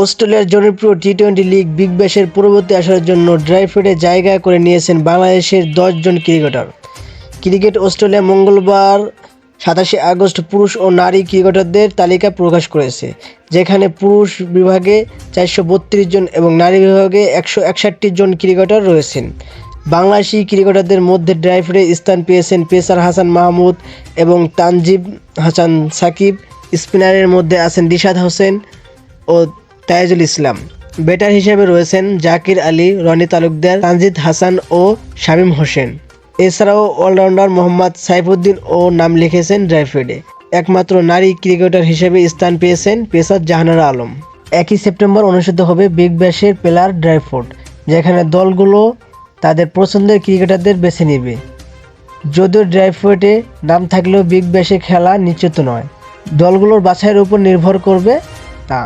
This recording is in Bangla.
অস্ট্রেলিয়ার জনপ্রিয় টি-টোয়েন্টি লিগ বিগ ব্যাশের পরবর্তী আসরের জন্য ড্রাফটে জায়গা করে নিয়েছেন বাংলাদেশের 10 জন ক্রিকেটার। ক্রিকেট অস্ট্রেলিয়া মঙ্গলবার 27 আগস্ট পুরুষ ও নারী ক্রিকেটারদের তালিকা প্রকাশ করেছে, যেখানে পুরুষ বিভাগে 432 জন এবং নারী বিভাগে 161 জন ক্রিকেটার রয়েছেন। বাংলাদেশি ক্রিকেটারদের মধ্যে ড্রাফটে স্থান পেয়েছেন পেসার হাসান মাহমুদ এবং তানজিম হাসান সাকিব। স্পিনারের মধ্যে আছেন রিশাদ হোসেন ও তাইজুল ইসলাম। ব্যাটার হিসেবে রয়েছেন জাকির আলী, রনি তালুকদার, তানজিদ হাসান ও শামীম হোসেন। এছাড়াও অলরাউন্ডার মোহাম্মদ সাইফুদ্দিন ও নাম লিখেছেন ড্রাফটে। একমাত্র নারী ক্রিকেটার হিসেবে স্থান পেয়েছেন পেসার জাহানারা আলম। 1 সেপ্টেম্বর অনুষ্ঠিত হবে বিগ ব্যাশের প্লেয়ার ড্রাফট, যেখানে দলগুলো তাদের পছন্দের ক্রিকেটারদের বেছে নেবে। যদিও ড্রাফটে নাম থাকলেও বিগ ব্যাশে খেলা নিশ্চিত নয়, দলগুলোর বাছাইয়ের উপর নির্ভর করবে তা।